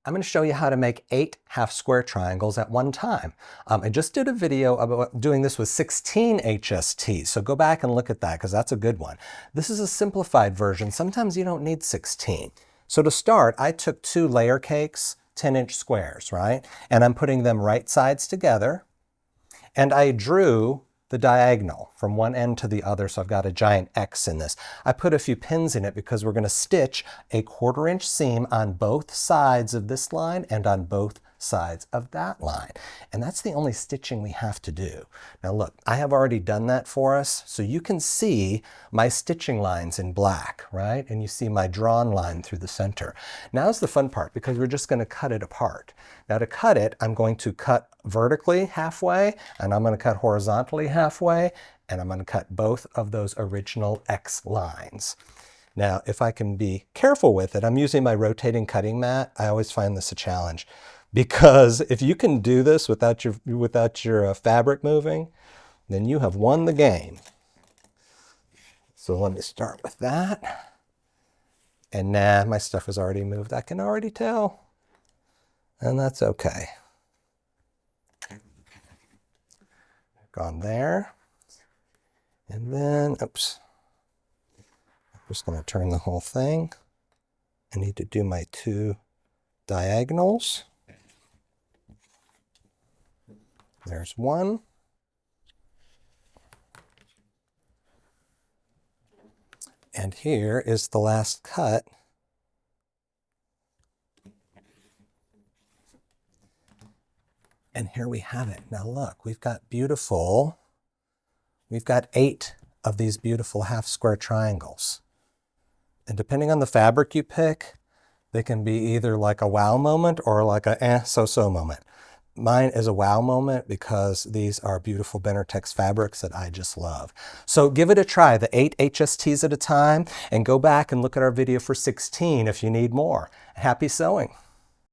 I'm going to show you how to make 8 half square triangles at one time. I just did a video about doing this with 16 HSTs, so go back and look at that because that's a good one. This is a simplified version. Sometimes you don't need 16. So to start, I took 2 layer cakes, 10-inch squares, right? And I'm putting them right sides together. And I drew the diagonal from one end to the other, so I've got a giant X in this. I put a few pins in it because we're going to stitch a 1/4-inch seam on both sides of this line and on both sides of that line. And that's the only stitching we have to do. Now look, I have already done that for us, so you can see my stitching lines in black, right? And you see my drawn line through the center. Now's the fun part because we're just going to cut it apart. Now to cut it, I'm going to cut vertically halfway, and I'm going to cut horizontally halfway, and I'm going to cut both of those original X lines. Now, if I can be careful with it, I'm using my rotating cutting mat. I always find this a challenge because if you can do this without your fabric moving, then you have won the game. So let me start with that. And nah, my stuff is already moved. I can already tell. And that's okay. Gone there. And then, oops. I'm just going to turn the whole thing. I need to do my 2 diagonals. There's one. And here is the last cut. And here we have it. Now look, we've got 8 of these beautiful half square triangles. And depending on the fabric you pick, they can be either like a wow moment or like a so-so moment. Mine is a wow moment because these are beautiful Benartex fabrics that I just love. So give it a try, the 8 HSTs at a time, and go back and look at our video for 16 if you need more. Happy sewing.